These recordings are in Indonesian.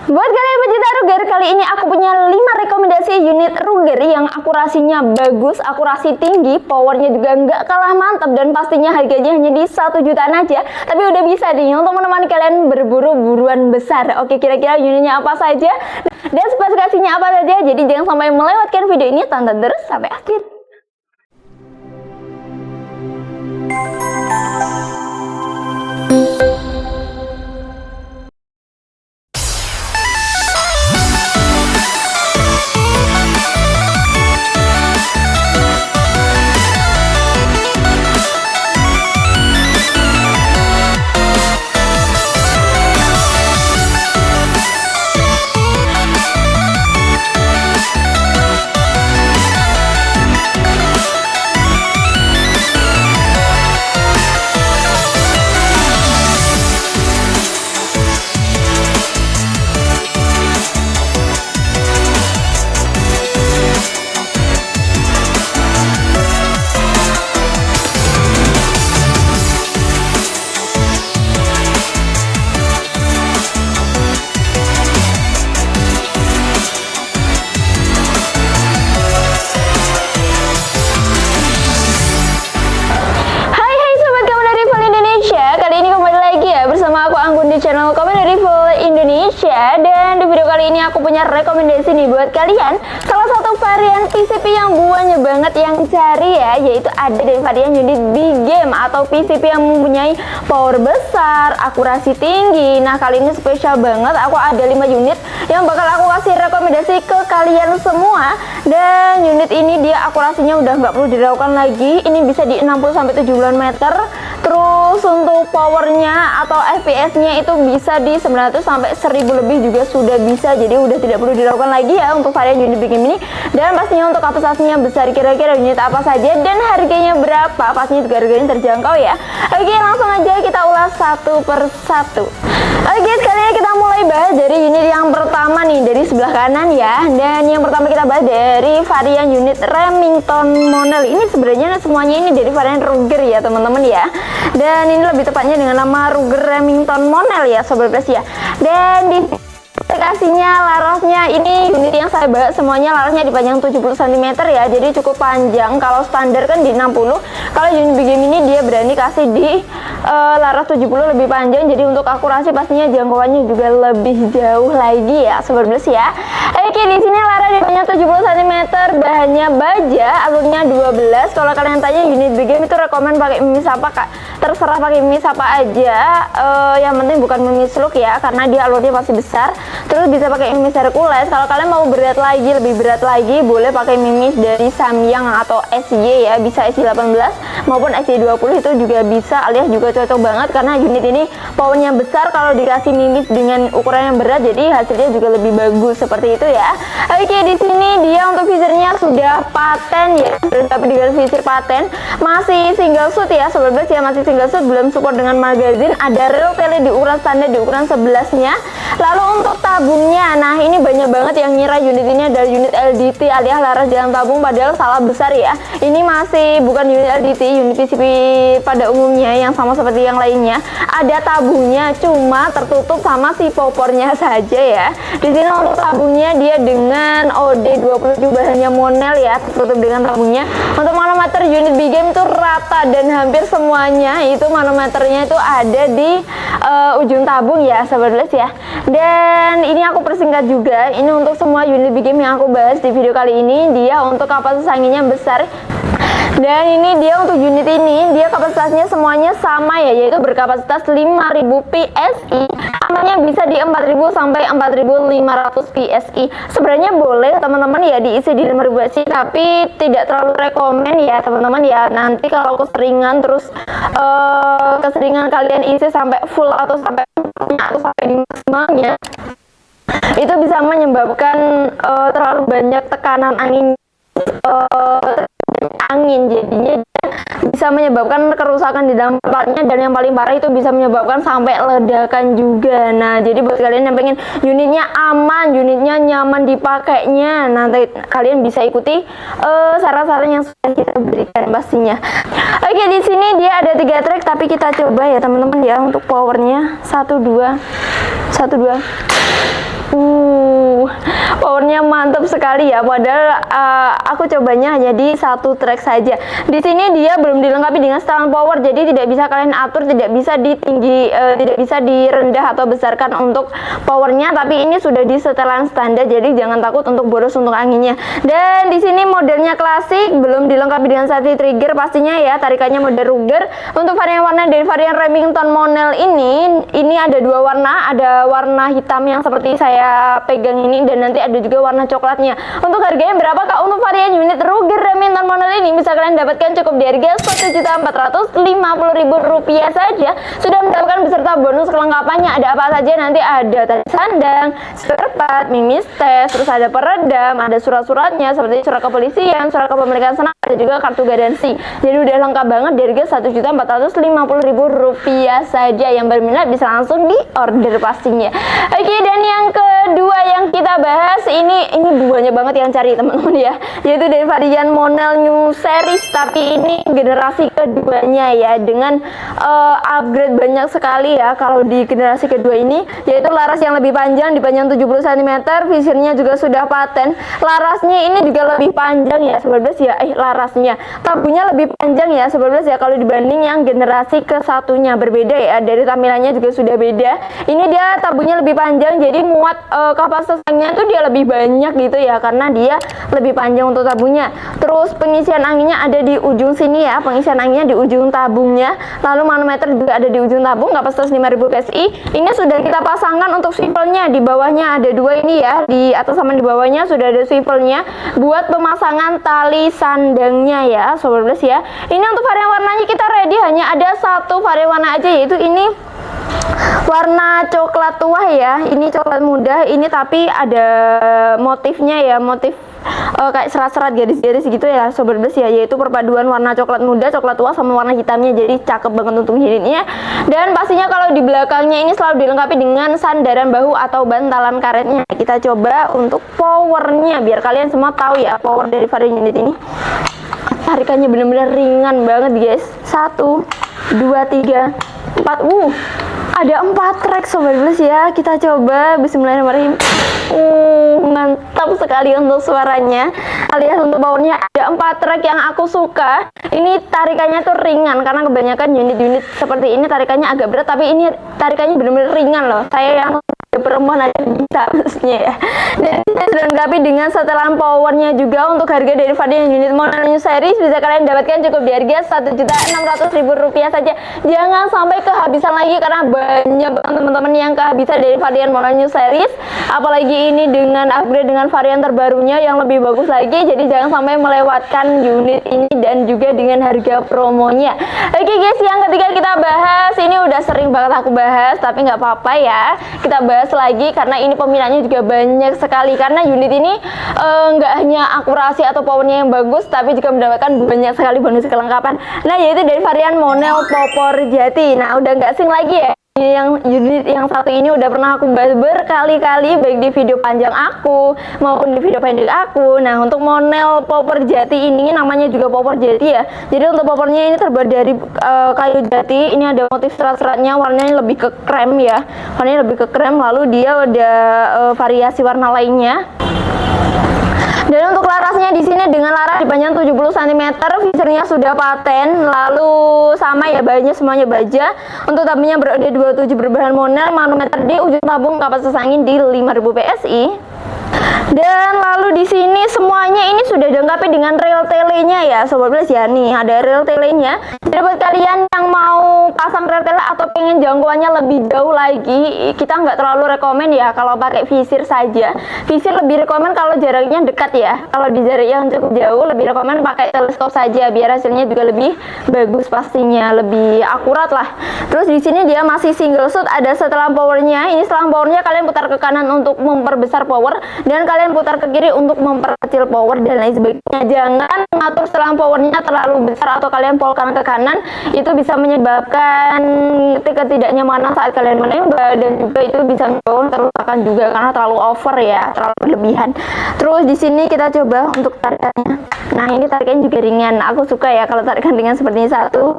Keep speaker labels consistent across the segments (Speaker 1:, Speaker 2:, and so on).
Speaker 1: Buat kalian pecinta Ruger, kali ini aku punya 5 rekomendasi unit Ruger yang akurasinya bagus, akurasi tinggi, powernya juga nggak kalah mantap, dan pastinya harganya hanya di 1 jutaan aja. Tapi udah bisa nih untuk menemani kalian berburu buruan besar. Oke, kira-kira unitnya apa saja dan spesifikasinya apa saja? Jadi jangan sampai melewatkan video ini, tonton terus sampai akhir. Di channel Komen Review Indonesia, dan di video kali ini aku punya rekomendasi nih buat kalian. Salah satu varian PCP yang banyak banget yang cari ya, yaitu ada dari varian unit big game atau PCP yang mempunyai power besar, akurasi tinggi. Nah, kali ini spesial banget, aku ada 5 unit yang bakal aku kasih rekomendasi ke kalian semua. Dan unit ini dia akurasinya udah nggak perlu diragukan lagi, ini bisa di 60-70 meter. Terus untuk powernya atau FPS-nya itu bisa di 900 sampai 1000 lebih juga sudah bisa. Jadi udah tidak perlu diragukan lagi ya untuk varian unit big game ini. Dan pastinya untuk kapasitasnya besar. Kira-kira unit apa saja dan harganya berapa? Pastinya juga harganya terjangkau ya. Oke, langsung aja kita ulas satu per satu. Oke, sekalian kita mulai bahas dari unit yang pertama nih, dari sebelah kanan ya. Dan yang pertama kita bahas dari varian unit Remington Monel. Ini sebenarnya semuanya ini dari varian Ruger ya teman-teman ya. Dan ini lebih tepatnya dengan nama Ruger Remington Monel ya sobat Bres ya. Dan di spesifikasinya larasnya ini unit yang saya bahas semuanya larasnya dipanjang 70 cm ya. Jadi cukup panjang, kalau standar kan di 60. Kalau unit big game ini dia berani kasih di laras 70 lebih panjang. Jadi untuk akurasi pastinya jangkauannya juga lebih jauh lagi ya sobat Bres ya. Oke, di sini laras dipanjang 70 cm, bahannya baja, alurnya 12. Kalau kalian tanya unit big game itu rekomen pakai mimis apa Kak? Terserah pakai mimis apa aja, yang penting bukan mimis look ya, karena dia alurnya masih besar. Terus bisa pakai mimis Hercules. Kalau kalian mau berat lagi, lebih berat lagi, boleh pakai mimis dari Samyang atau SY ya, bisa SY18 maupun SY20 itu juga bisa, alias juga cocok banget karena unit ini powernya besar. Kalau dikasih mimis dengan ukuran yang berat, jadi hasilnya juga lebih bagus seperti itu ya. Oke, di sini dia untuk visirnya sudah paten ya, tapi dengan visir paten, masih single shoot ya sobat Bres ya, masih single shoot, belum support dengan magazine. Ada reel tele di ukuran standar di ukuran 11-nya. Lalu untuk tabungnya, nah ini banyak banget yang ngira unit ini adalah unit LDT alias laras jalan tabung, padahal salah besar ya. Ini masih bukan unit LDT, unit PCP pada umumnya yang sama seperti yang lainnya. Ada tabungnya, cuma tertutup sama si popornya saja ya. Di sini untuk tabungnya dia dengan OD27 bahannya Monel ya, tertutup dengan tabungnya. Untuk manometer unit big game itu rata dan hampir semuanya itu manometernya itu ada di ujung tabung ya sobat Bres ya. Dan ini aku persingkat juga, ini untuk semua unit big game yang aku bahas di video kali ini, dia untuk kapasitas anginnya besar. Dan ini dia untuk unit ini, dia kapasitasnya semuanya sama ya, yaitu berkapasitas 5000 PSI. Amannya bisa di 4000 sampai 4500 PSI. Sebenarnya boleh teman-teman ya diisi di 5000 PSI, tapi tidak terlalu rekomen ya teman-teman ya. Nanti kalau keseringan terus keseringan kalian isi sampai full atau sampai di maksimalnya, itu bisa menyebabkan terlalu banyak tekanan angin, jadinya bisa menyebabkan kerusakan di dalam partnya, dan yang paling parah itu bisa menyebabkan sampai ledakan juga. Nah, jadi buat kalian yang pengen unitnya aman, unitnya nyaman dipakainya, nanti kalian bisa ikuti saran-saran yang sudah kita berikan pastinya. Oke, di sini dia ada 3 track, tapi kita coba ya teman-teman ya untuk powernya 1 2 1 2. powernya mantap sekali ya. Padahal aku cobanya hanya di satu track saja. Di sini dia belum dilengkapi dengan setelan power, jadi tidak bisa kalian atur, tidak bisa ditinggi, tidak bisa direndah atau besarkan untuk powernya. Tapi ini sudah di setelan standar, jadi jangan takut untuk boros untuk anginnya. Dan di sini modelnya klasik, belum dilengkapi dengan safety trigger pastinya ya. Tarikannya mode Ruger. Untuk varian warna dari varian Remington Monel ini ada dua warna, ada warna hitam yang seperti saya pegang ini, dan nanti ada juga warna coklatnya. Untuk harganya berapa Kak? Untuk varian unit Ruger Remington Monel ini bisa kalian dapatkan cukup di harga Rp1.450.000 saja. Sudah mendapatkan beserta bonus kelengkapannya. Ada apa saja? Nanti ada tali sandang, spare part, mimis tes, terus ada peredam, ada surat-suratnya seperti surat kepolisian, surat kepemilikan senam, ada juga kartu garansi. Jadi udah lengkap banget di harga Rp1.450.000 saja. Yang berminat bisa langsung di order pastinya. Oke, dan yang kedua yang kita bahas ini banyak banget yang cari teman-teman ya, yaitu dari varian Monel New Series, tapi ini generasi keduanya ya, dengan upgrade banyak sekali ya kalau di generasi kedua ini, yaitu laras yang lebih panjang, di panjang 70 cm, visirnya juga sudah paten, larasnya ini juga lebih panjang ya, 11 ya, larasnya, tabungnya lebih panjang ya, 11 ya, kalau dibanding yang generasi ke satunya. Berbeda ya, dari tampilannya juga sudah beda. Ini dia tabungnya lebih panjang, jadi muat kapasitas anginnya tuh dia lebih banyak gitu ya, karena dia lebih panjang untuk tabungnya. Terus pengisian anginnya ada di ujung sini ya, pengisian anginnya di ujung tabungnya. Lalu manometer juga ada di ujung tabung, kapasitas 5000 PSI. Ini sudah kita pasangkan untuk swivelnya, di bawahnya ada dua ini ya, di atas sama di bawahnya sudah ada swivelnya buat pemasangan tali sandangnya ya, sobat Blast ya. Ini untuk varian warnanya kita ready, hanya ada satu varian warna aja, yaitu ini warna coklat tua ya. Ini coklat muda, ini tapi ada motifnya ya, motif kayak serat-serat garis-garis gitu ya sobat Blast ya, yaitu perpaduan warna coklat muda, coklat tua sama warna hitamnya, jadi cakep banget untuk unitnya. Dan pastinya kalau di belakangnya ini selalu dilengkapi dengan sandaran bahu atau bantalan karetnya. Kita coba untuk powernya biar kalian semua tahu ya power dari varian unit ini. Tarikannya benar-benar ringan banget guys. 1 2 3 4, ada 4 track sobat Blast ya. Kita coba, bismillahirrahmanirrahim. Mantap sekali untuk suaranya. Alias untuk powernya ada 4 track yang aku suka. Ini tarikannya tuh ringan, karena kebanyakan unit-unit seperti ini tarikannya agak berat, tapi ini tarikannya benar-benar ringan loh. Saya yang perempuan aja bisa maksudnya ya. Dan sudah dilengkapi dengan setelan powernya juga. Untuk harga dari varian unit Monel New Series bisa kalian dapatkan cukup di harga Rp1.600.000 saja. Jangan sampai kehabisan lagi, karena banyak teman-teman yang kehabisan dari varian Monel New Series, apalagi ini dengan upgrade dengan varian terbarunya yang lebih bagus lagi. Jadi jangan sampai melewatkan unit ini dan juga dengan harga promonya. Oke guys, yang ketiga kita bahas, ini udah sering banget aku bahas, tapi nggak apa-apa ya, kita bahas lagi karena ini peminatnya juga banyak sekali. Karena unit ini nggak hanya akurasi atau powernya yang bagus, tapi juga mendapatkan banyak sekali bonus kelengkapan. Nah, yaitu dari varian Monel Popor Jati. Nah, udah nggak asing lagi ya. Yang unit yang satu ini udah pernah aku bahas berkali-kali, baik di video panjang aku maupun di video pendek aku. Nah, untuk Monel Popor Jati ini namanya juga Popor Jati ya. Jadi untuk popornya ini terbuat dari kayu jati. Ini ada motif serat-seratnya, warnanya lebih ke krem ya. Warnanya lebih ke krem, lalu dia ada variasi warna lainnya. Dan untuk larasnya di sini dengan laras di panjang 70 cm, visirnya sudah paten, lalu sama ya bahannya semuanya baja. Untuk tabungnya berada 27 berbahan Monel, manometer di ujung tabung, kapasitas angin di 5000 PSI. Dan lalu di sini semuanya ini sudah dilengkapi dengan rel telenya ya sobat Blast ya. Nih ada rel telenya. Jadi buat kalian yang mau pasang rel tele atau pengen jangkauannya lebih jauh lagi, kita nggak terlalu rekomen ya kalau pakai visir saja. Visir lebih rekomen kalau jaraknya dekat ya. Kalau di jarak yang cukup jauh lebih rekomen pakai teleskop saja, biar hasilnya juga lebih bagus pastinya, lebih akurat lah. Terus di sini dia masih single shot, ada setelan powernya. Ini setelan powernya kalian putar ke kanan untuk memperbesar power, dan kalian putar ke kiri untuk memperkecil power dan lain sebagainya. Jangan mengatur setelan powernya terlalu besar atau kalian polkan ke kanan, itu bisa menyebabkan ketidaknyamanan saat kalian menembak, dan juga itu bisa menyebabkan kerusakan juga karena terlalu over ya, terlalu berlebihan. Terus di sini kita coba untuk tarikannya. Nah, ini tarikannya juga ringan. Aku suka ya kalau tarikan ringan seperti ini. 1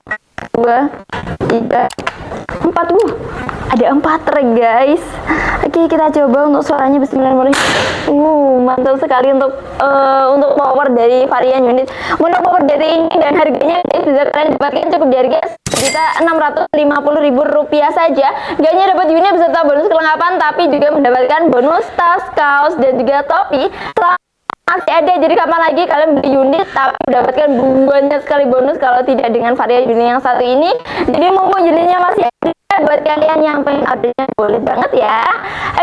Speaker 1: 2 3 4. Ada 4 track guys. Oke, kita coba untuk suaranya. Bismillahirrahmanirrahim. Mantap sekali untuk power dari varian unit. Untuk power dari ini dan harganya guys, bisa kalian dapatkan cukup di harga Rp1.650.000 saja. Gak hanya dapat unit beserta bonus kelengkapan, tapi juga mendapatkan bonus tas, kaos, dan juga topi. Masih ada, jadi kapan lagi kalian beli unit tapi mendapatkan banyak sekali bonus kalau tidak dengan varian unit yang satu ini. Jadi mumpung unitnya masih ada, buat kalian yang pengen ordernya boleh banget ya.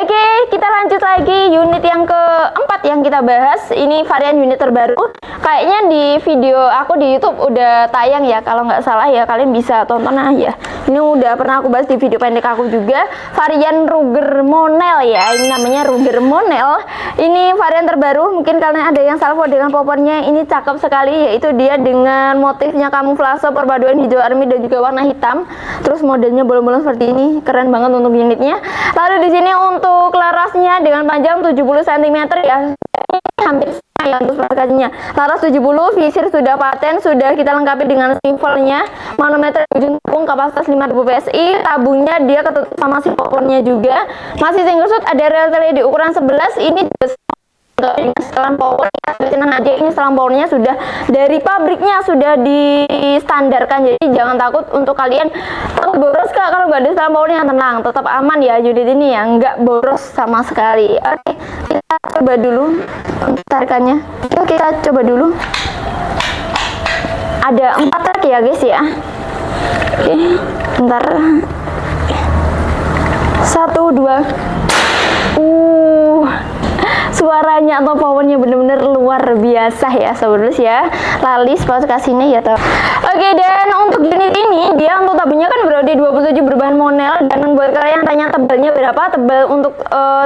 Speaker 1: Oke, kita lanjut lagi unit yang keempat yang kita bahas. Ini varian unit terbaru. Kayaknya di video aku di YouTube udah tayang ya, kalau nggak salah ya, kalian bisa tonton aja. Ini udah pernah aku bahas di video pendek aku juga. Varian Ruger Monel ya, ini namanya Ruger Monel. Ini varian terbaru. Mungkin kalian ada yang salvo dengan popornya. Ini cakep sekali, yaitu dia dengan motifnya kamuflase perpaduan hijau army dan juga warna hitam. Terus modelnya bolong-bolong seperti ini, keren banget untuk unitnya. Lalu di sini untuk larasnya dengan panjang 70 cm ya, hampir sama ya untuk spesifikasinya. Laras 70, visir sudah paten, sudah kita lengkapi dengan swivelnya, manometer ujung tabung, kapasitas 5000 PSI, tabungnya dia ketutup sama si popornya juga. Masih single shot, ada rel tele di ukuran 11. Ini dengan setelan powernya, tenang aja, ini setelan powernya sudah dari pabriknya, sudah distandarkan, jadi jangan takut untuk kalian takut boros kak kalau nggak ada setelan powernya. Tenang, tetap aman ya unit ini ya, nggak boros sama sekali. Oke, kita coba dulu tarikannya. Yuk kita coba dulu. Ada 4 trek ya guys ya. Oke, bentar. 1, 2. Suaranya atau powernya bener-bener luar biasa ya sobat ya. Lalis spesifikasinya ya toh. Oke, dan untuk unit ini dia untuk tabungnya kan berada 27 berbahan monel, dan buat kalian yang tanya tebalnya berapa, tebal untuk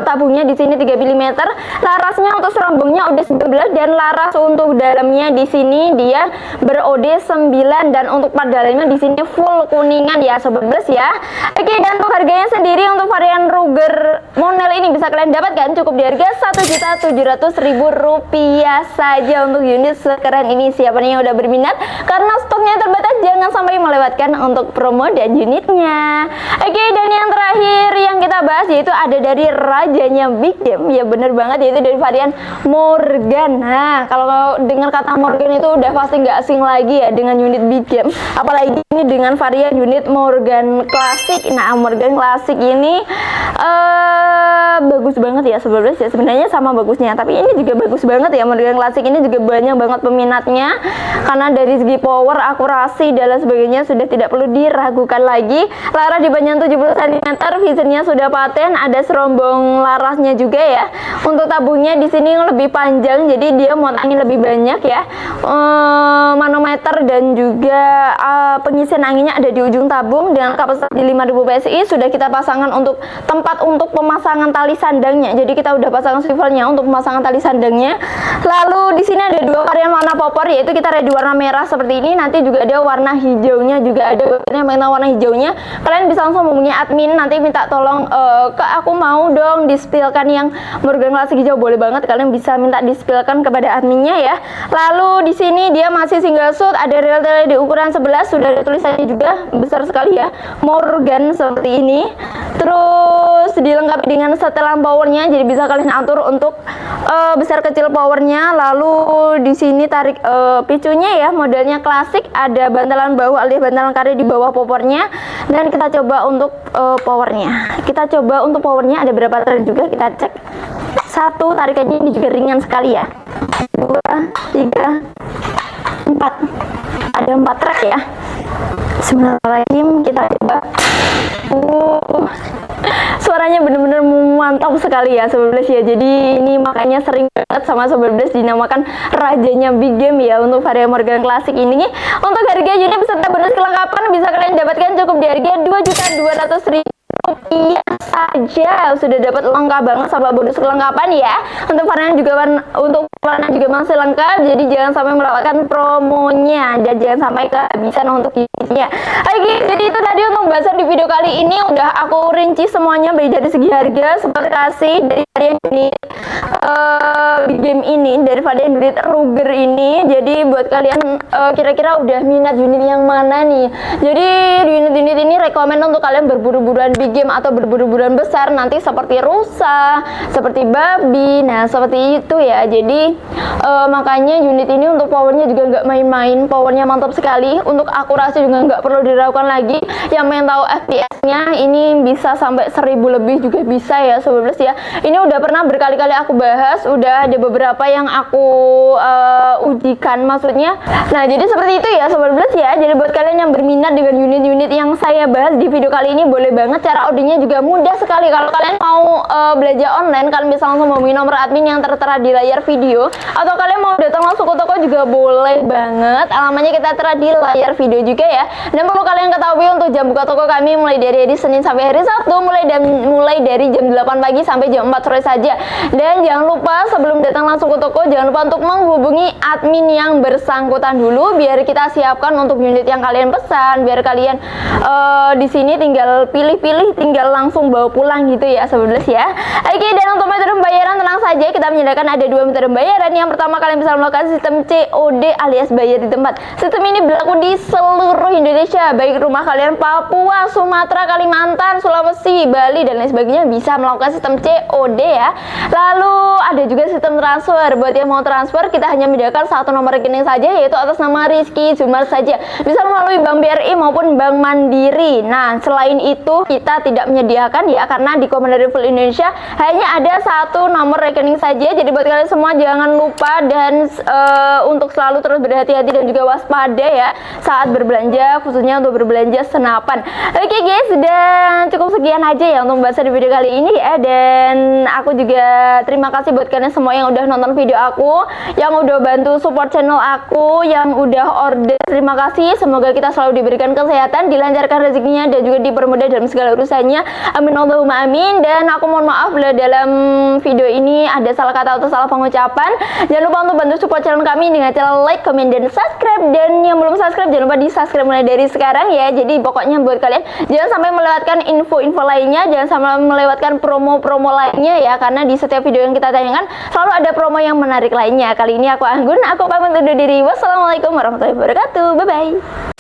Speaker 1: tabungnya di sini 3 mm. Larasnya untuk serombongnya udah 19, dan laras untuk dalamnya di sini dia berOD 9, dan untuk part dalamnya di sini full kuningan ya sobat ya. Oke, dan untuk harganya sendiri untuk varian Ruger Monel ini bisa kalian dapatkan cukup di harga Rp1.700.000 saja untuk unit sekeren ini. Siapa nih yang udah berminat? Karena stoknya terbatas, jangan sampai melewatkan untuk promo dan unitnya. Oke, dan yang terakhir yang kita bahas yaitu ada dari rajanya Big Game. Ya bener banget, yaitu dari varian Morgan. Nah, kalau dengan kata Morgan itu udah pasti nggak asing lagi ya dengan unit Big Game. Apalagi ini dengan varian unit Morgan Classic. Nah, Morgan Classic ini bagus banget ya sebenarnya. Sebenarnya sama bagusnya, tapi ini juga bagus banget ya. Morgan Classic ini juga banyak banget peminatnya karena dari segi power, akurasi dan lain sebagainya sudah tidak perlu diragukan lagi. Laras di panjang 70 cm, visornya sudah paten, ada serombong larasnya juga ya. Untuk tabungnya di sini lebih panjang, jadi dia muatannya lebih banyak ya. Manometer dan juga pengisian anginnya ada di ujung tabung dengan kapasitas di 5000 PSI. Sudah kita pasangkan untuk tempat untuk pemasangan tali sandangnya. Jadi kita udah pasang swivelnya untuk pemasangan tali sandangnya. Lalu di sini ada 2 varian warna popor, yaitu kita ada di warna merah seperti ini, nanti juga ada warna hijaunya juga ada. Yang warna hijaunya kalian bisa langsung hubungi admin, nanti minta tolong Kak aku mau dong dispilkan yang Morgan Classic hijau, boleh banget, kalian bisa minta dispilkan kepada adminnya ya. Lalu di sini dia masih single shot, ada rel tele di ukuran 11, sudah ada tulisannya juga besar sekali ya, Morgan seperti ini. Terus dilengkapi dengan setelan powernya, jadi bisa kalian atur untuk besar kecil powernya. Lalu di sini tarik picunya ya, modelnya klasik, ada bantalan bahu alias bantalan karet di bawah popornya. Dan kita coba untuk powernya. Kita coba untuk powernya ada berapa trek juga kita cek. 1, tarikannya ini juga ringan sekali ya. 2, 3, 4. Ada 4 trek ya. Bismillahirrahmanirrahim, kita coba. Suaranya bener-bener mantap sekali ya Sobat Blast ya. Jadi ini makanya sering banget sama Sobat Blast dinamakan rajanya Big Game ya untuk varian Morgan Classic ini. Untuk harga unit beserta bonus kelengkapan bisa kalian dapatkan cukup di harga Rp2.200.000 saja. Sudah dapat lengkap banget sama bonus kelengkapan ya. Untuk varian juga masih lengkap, jadi jangan sampai melewatkan promonya dan jangan sampai kehabisan untuk unitnya. Oke, jadi itu tadi untuk bahasan di video kali ini. Udah aku rinci semuanya baik dari segi harga, spesifikasi dari varian unit big game ini daripada unit Ruger ini. Jadi buat kalian kira-kira udah minat unit yang mana nih? Jadi di unit-unit ini rekomen untuk kalian berburu-buruan big game atau berburu-buruan besar nanti seperti rusa, seperti babi. Nah seperti itu ya. Jadi makanya unit ini untuk powernya juga nggak main-main, powernya mantap sekali. Untuk akurasi juga nggak perlu diragukan lagi. Yang pengen tahu FPS-nya ini bisa sampai 1000 lebih juga bisa ya Sobat Blast ya. Ini udah pernah berkali-kali aku bahas, udah ada beberapa yang aku ujikan maksudnya. Nah jadi seperti itu ya Sobat Blast ya. Jadi buat kalian yang berminat dengan unit-unit yang saya bahas di video kali ini, boleh banget. Cara audionya juga mudah sekali. Kalau kalian mau belajar online, kalian bisa langsung hubungi nomor admin yang tertera di layar video, atau kalian mau datang langsung ke toko juga boleh banget. Alamatnya kita tertera di layar video juga ya. Dan perlu kalian ketahui untuk jam buka toko kami mulai dari hari Senin sampai hari Sabtu, mulai dari jam 8 pagi sampai jam 4 sore saja. Dan jangan lupa sebelum datang langsung ke toko, jangan lupa untuk menghubungi admin yang bersangkutan dulu biar kita siapkan untuk unit yang kalian pesan, biar kalian di sini tinggal pilih-pilih, tinggal langsung bawa pulang gitu ya Sobat Blast ya. Oke, dan untuk metode pembayaran tenang saja, kita menyediakan ada 2 metode pembayaran. Yang pertama, kalian bisa melakukan sistem COD alias bayar di tempat. Sistem ini berlaku di seluruh Indonesia, baik rumah kalian Papua, Sumatera, Kalimantan, Sulawesi, Bali dan lain sebagainya bisa melakukan sistem COD ya. Lalu ada juga sistem transfer. Buat yang mau transfer, kita hanya menyediakan satu nomor rekening saja, yaitu atas nama Rizky Zumar saja. Bisa melalui Bank BRI maupun Bank Mandiri. Nah, selain itu kita tidak menyediakan ya, karena di Komando Full Indonesia hanya ada satu nomor rekening saja. Jadi buat kalian semua jangan lupa dan untuk selalu terus berhati-hati dan juga waspada ya saat berbelanja, khususnya untuk berbelanja senapan. Oke guys, dan cukup sekian aja ya untuk bahas di video kali ini ya. Dan aku juga terima kasih buat kalian semua yang udah nonton video aku, yang udah bantu support channel aku, yang udah order. Terima kasih, semoga kita selalu diberikan kesehatan, dilancarkan rezekinya dan juga dipermudah dalam segala urusannya. Amin Allahumma amin. Dan aku mohon maaf bila dalam video ini ada salah kata atau salah pengucapan. Jangan lupa untuk bantu support channel kami dengan cara like, comment, dan subscribe. Dan yang belum subscribe jangan lupa di subscribe mulai dari sekarang ya. Jadi pokoknya buat kalian jangan sampai melewatkan info-info lainnya, jangan sampai melewatkan promo-promo lainnya ya, karena di setiap video yang kita tayangkan selalu ada promo yang menarik lainnya. Kali ini aku Anggun, aku pamit undur diri. Wassalamualaikum warahmatullahi wabarakatuh. Bye bye.